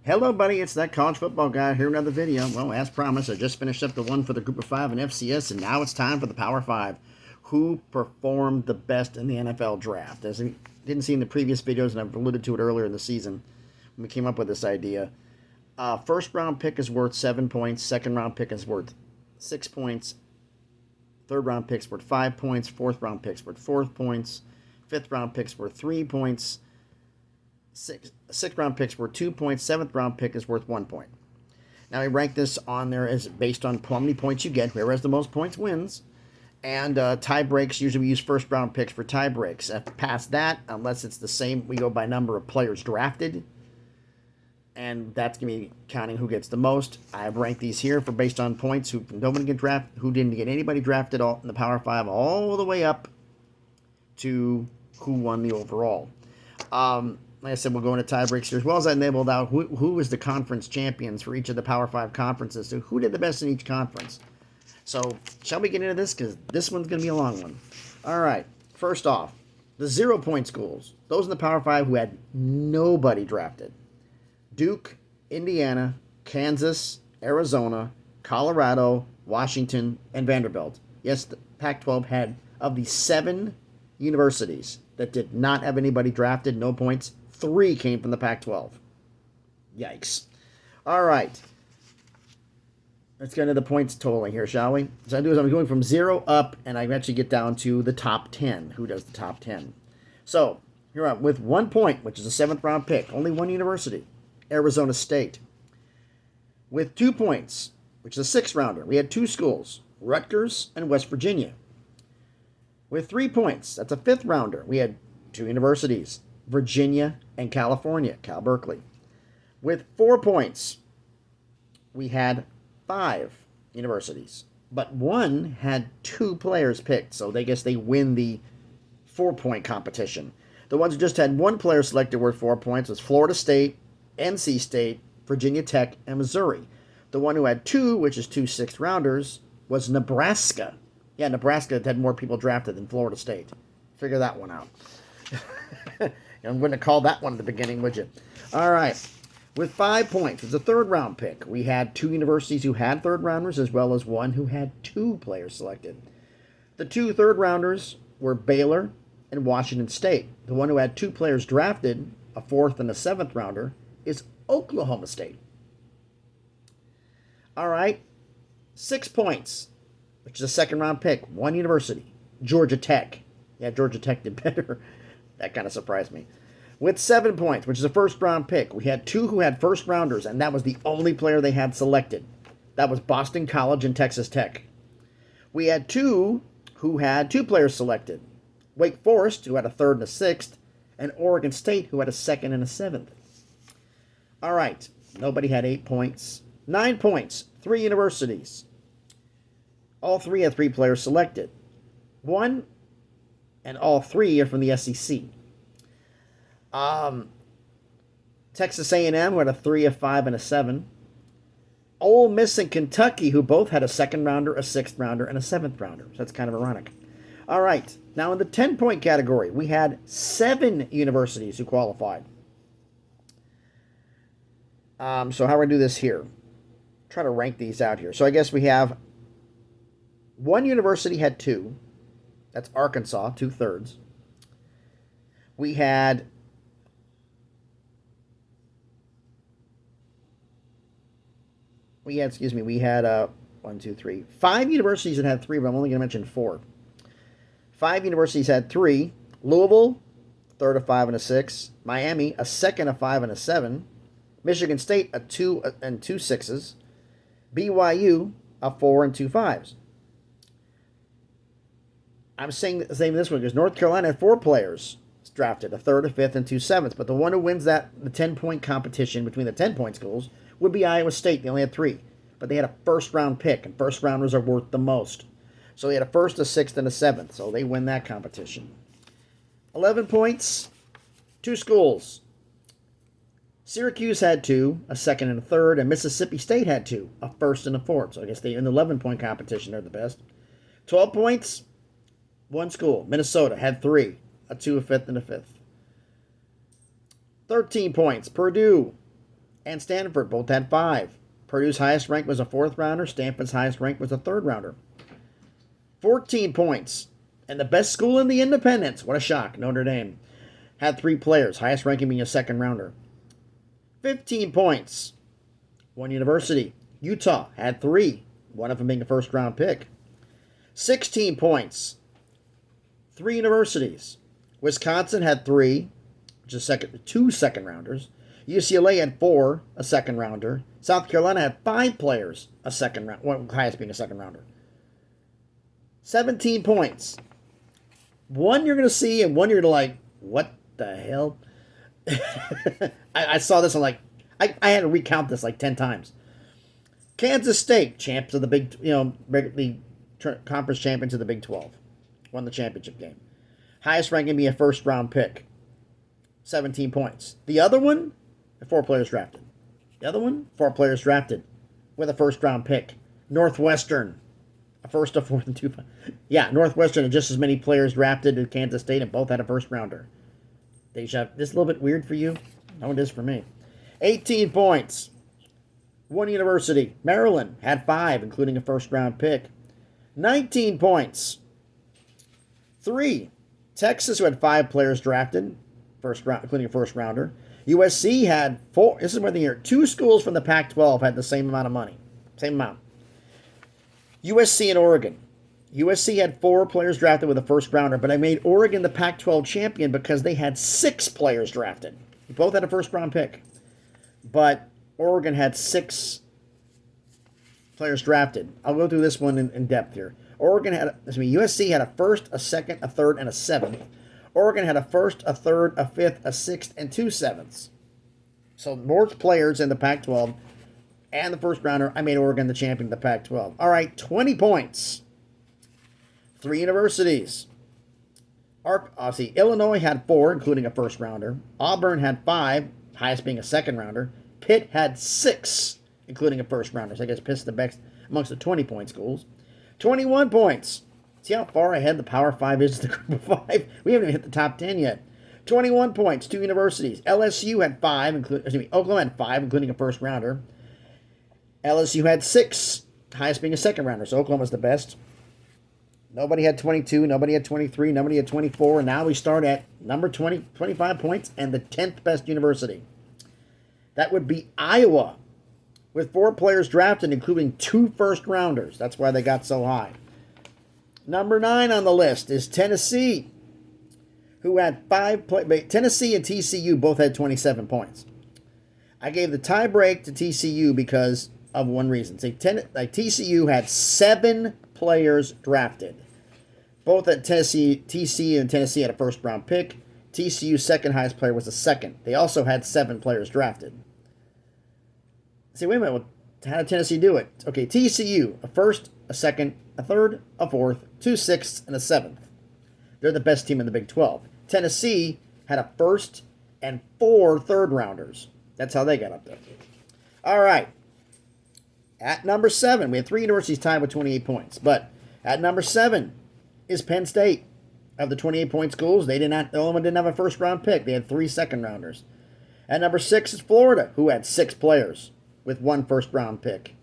Hello, buddy. It's that college football guy here. Another video. Well, as promised, I just finished up the one for the Group of Five in FCS, and now it's time for the Power Five. Who performed the best in the NFL draft? As I didn't see in the previous videos, and I've alluded to it earlier in the season when we came up with this idea. First round pick is worth 7 points. Second round pick is worth 6 points. Third round pick's worth 5 points. Fourth round pick's worth 4 points. Fifth round pick's worth 3 points. Sixth round picks were 2 points. Seventh round pick is worth 1 point. Now I rank this on there as based on how many points you get. Whoever has the most points wins. And tie breaks, usually we use first round picks for tie breaks. Past that, unless it's the same, we go by number of players drafted. And that's going to be counting who gets the most. I've ranked these here for based on points. Who nobody get drafted, who didn't get anybody drafted all in the Power 5, all the way up to who won the overall. Like I said, we'll go into tie breaks here, as well as I labeled out who is the conference champions for each of the Power 5 conferences. So who did the best in each conference. So shall we get into this? Because this one's going to be a long one. All right. First off, the 0-point schools. Those in the Power 5 who had nobody drafted. Duke, Indiana, Kansas, Arizona, Colorado, Washington, and Vanderbilt. Yes, the Pac-12 had, of the 7 universities that did not have anybody drafted, no points, 3 came from the Pac-12. Yikes. All right. Let's get into the points totaling here, shall we? So I'm going from 0 up, and I actually get down to the top 10. Who does the top 10? So here I'm with 1 point, which is a 7th round pick. Only one university, Arizona State. With 2 points, which is a 6th rounder, we had 2 schools, Rutgers and West Virginia. With 3 points, that's a 5th rounder, we had 2 universities, Virginia and California, Cal Berkeley. With 4 points, we had 5 universities, but one had 2 players picked, so they guess they win the 4-point competition. The ones who just had 1 player selected worth 4 points was Florida State, NC State, Virginia Tech, and Missouri. The one who had 2, which is 2 6th rounders, was Nebraska. Yeah, Nebraska had more people drafted than Florida State. Figure that one out. I wouldn't have called that one at the beginning, would you? All right. With 5 points, it's a 3rd round pick. We had 2 universities who had 3rd rounders, as well as one who had 2 players selected. The 2 3rd rounders were Baylor and Washington State. The one who had 2 players drafted, a 4th and a 7th rounder, is Oklahoma State. All right. 6 points, which is a 2nd round pick. One university, Georgia Tech. Yeah, Georgia Tech did better. That kind of surprised me. With 7 points, which is a 1st round pick, we had 2 who had 1st rounders, and that was the only player they had selected. That was Boston College and Texas Tech. We had 2 who had 2 players selected. Wake Forest, who had a 3rd and a 6th, and Oregon State, who had a 2nd and a 7th. All right, nobody had 8 points. 9 points, 3 universities. All 3 had 3 players selected. 1 and all 3 are from the SEC. Texas A&M, who had a 3, a 5, and a 7. Ole Miss and Kentucky, who both had a 2nd rounder, a 6th rounder, and a 7th rounder. So that's kind of ironic. All right, now in the 10-point category, we had 7 universities who qualified. So how are we going to do this here? Try to rank these out here. So I guess we have 1 university had 2. That's Arkansas, 2/3. We had 1, 2, 3, 5 universities that had 3, but I'm only going to mention 4. 5 universities had 3. Louisville, 3rd, a 5, and a 6. Miami, a 2nd, a 5, and a 7. Michigan State, a 2 and 2 6s. BYU, a 4 and 2 5s. I'm saying this one because North Carolina had 4 players drafted, a 3rd, a 5th, and 2 7ths. But the one who wins the 10-point competition between the 10-point schools would be Iowa State. They only had 3. But they had a 1st round pick, and 1st rounders are worth the most. So they had a 1st, a 6th, and a 7th. So they win that competition. 11 points, 2 schools. Syracuse had 2, a 2nd and a 3rd, and Mississippi State had 2, a 1st and a 4th. So I guess they in the 11-point competition they're the best. 12 points, 1 school. Minnesota had 3, a 2, a 5th, and a 5th. 13 points. Purdue, and Stanford both had 5. Purdue's highest rank was a 4th rounder. Stanford's highest rank was a 3rd rounder. 14 points. And the best school in the independents, what a shock, Notre Dame, had 3 players, highest ranking being a 2nd rounder. 15 points. One university, Utah, had 3, one of them being a 1st round pick. 16 points. 3 universities. Wisconsin had 3, which is 2 second rounders. UCLA had 4, a 2nd rounder. South Carolina had 5 players, a 2nd round, one highest being a 2nd rounder. 17 points. One you're going to see, and one you're going to like, what the hell? I saw this, and like, I had to recount this like 10 times. Kansas State, champs of the Big, the conference champions of the Big 12, won the championship game. Highest ranking being a 1st round pick. 17 points. The other one, 4 players drafted. The other one, 4 players drafted with a 1st round pick. Northwestern, a 1st, a 4th, and 2. Yeah, Northwestern had just as many players drafted as Kansas State, and both had a 1st rounder. This is a little bit weird for you? No, it is for me. 18 points. One university, Maryland, had 5, including a 1st round pick. 19 points. 3. Texas, who had 5 players drafted, 1st round, including a 1st rounder. USC had 4. This is where the year. 2 schools from the Pac-12 had the same amount of money. Same amount. USC and Oregon. USC had 4 players drafted with a 1st rounder, but I made Oregon the Pac-12 champion because they had 6 players drafted. They both had a 1st round pick. But Oregon had 6 players drafted. I'll go through this one in depth here. USC had a 1st, a 2nd, a 3rd, and a 7th. Oregon had a 1st, a 3rd, a 5th, a 6th, and 2 7ths. So more players in the Pac-12 and the 1st rounder. I made Oregon the champion of the Pac-12. All right, 20 points. 3 universities. Illinois had 4, including a 1st rounder. Auburn had 5, highest being a 2nd rounder. Pitt had 6, including a 1st rounder. So I guess Pitt's the best amongst the 20-point schools. 21 points. See how far ahead the Power 5 is to the Group of 5? We haven't even hit the top 10 yet. 21 points, 2 universities. LSU had 5, Oklahoma had 5, including a 1st rounder. LSU had 6, highest being a 2nd rounder. So Oklahoma's the best. Nobody had 22, nobody had 23, nobody had 24, and now we start at number 20, 25 points, and the 10th best university. That would be Iowa, with 4 players drafted, including 2 1st rounders. That's why they got so high. Number 9 on the list is Tennessee, who had 5 Tennessee and TCU both had 27 points. I gave the tie break to TCU because of one reason. TCU had 7 players drafted. Both at TCU and Tennessee had a 1st round pick. TCU's 2nd highest player was the 2nd. They also had 7 players drafted. See, wait a minute. How did Tennessee do it? Okay, TCU, a 1st, a 2nd, a 3rd, a 4th, 2 6ths, and a 7th. They're the best team in the Big 12. Tennessee had a 1st and 4 3rd rounders. That's how they got up there. All right. At number 7, we had 3 universities tied with 28 points. But at number 7 is Penn State. Of the 28-point schools, the only one didn't have a 1st round pick. They had 3 2nd rounders. At number 6 is Florida, who had 6 players with 1 1st round pick.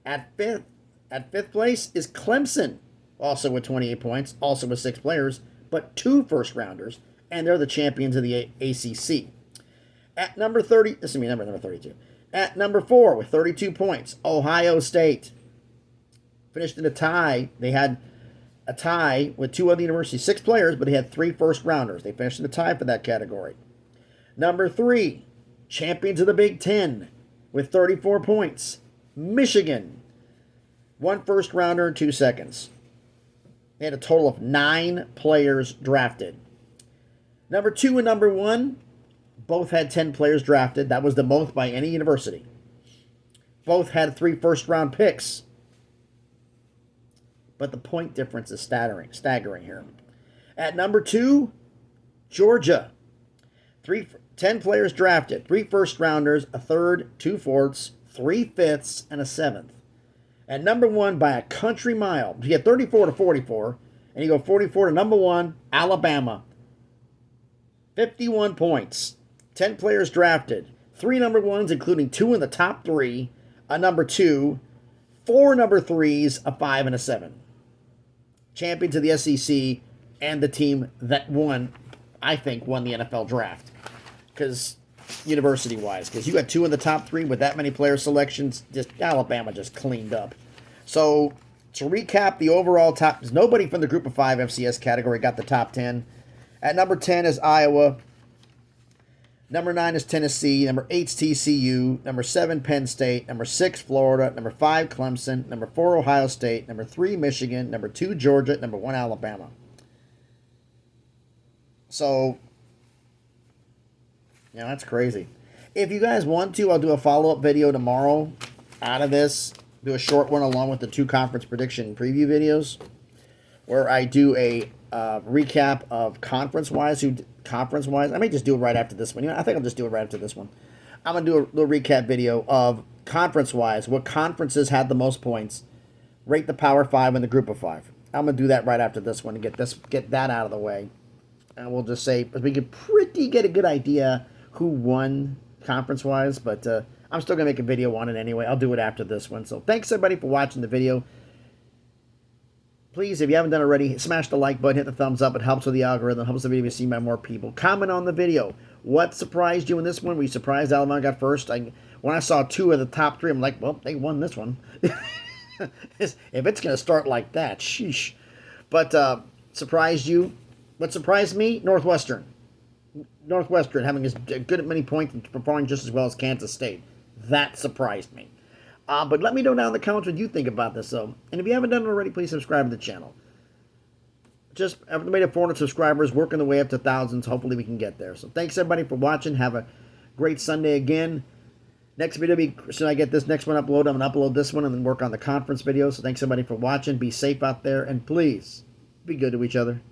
At fifth place is Clemson, also with 28 points, also with 6 players, but 2 1st rounders, and they're the champions of the ACC. At number 32. At number 4 with 32 points, Ohio State finished in a tie. They had a tie with 2 other universities, 6 players, but they had 3 1st rounders. They finished in a tie for that category. Number 3, champions of the Big 10 with 34 points, Michigan. 1 1st rounder and 2 2nds. They had a total of 9 players drafted. Number 2 and number 1 both had 10 players drafted. That was the most by any university. Both had 3 1st round picks. But the point difference is staggering here. At number 2, Georgia. 10 players drafted. 3 1st rounders, a 3rd, 2 4ths, 3 5ths, and a 7th. At number 1 by a country mile. You get 34 to 44. And you go 44 to number 1, Alabama. 51 points. 10 players drafted. 3 number ones, including 2 in the top 3, a number 2, 4 number 3s, a 5, and a 7. Champions of the SEC and the team that won, I think, won the NFL draft. Because university-wise, because you got 2 in the top 3 with that many player selections, just Alabama just cleaned up. So to recap the overall top, nobody from the Group of 5 FCS category got the top 10. At number 10 is Iowa. Number 9 is Tennessee. Number 8 is TCU. Number 7, Penn State. Number 6, Florida. Number 5, Clemson. Number 4, Ohio State. Number 3, Michigan. Number 2, Georgia. Number 1, Alabama. So, yeah, that's crazy. If you guys want to, I'll do a follow-up video tomorrow out of this. Do a short one along with the 2 conference prediction preview videos where I do a recap of conference-wise. I may just do it right after this one. I think I'll just do it right after this one. I'm going to do a little recap video of conference-wise, what conferences had the most points, rate the Power 5 and the Group of 5. I'm going to do that right after this one and get that out of the way. And we'll just say we can get a good idea who won conference-wise, but I'm still going to make a video on it anyway. I'll do it after this one. So thanks, everybody, for watching the video. Please, if you haven't done it already, smash the like button, hit the thumbs up. It helps with the algorithm, helps the video be seen by more people. Comment on the video. What surprised you in this one? Were you surprised Alabama got first? When I saw 2 of the top 3, I'm like, well, they won this one. If it's going to start like that, sheesh. But surprised you? What surprised me? Northwestern having as good at many points and performing just as well as Kansas State. That surprised me. But let me know down in the comments what you think about this, though. And if you haven't done it already, please subscribe to the channel. Just I've made it 400 subscribers, working the way up to thousands. Hopefully we can get there. So thanks, everybody, for watching. Have a great Sunday again. Next video, soon I get this next one uploaded, I'm going to upload this one and then work on the conference video. So thanks, everybody, for watching. Be safe out there, and please be good to each other.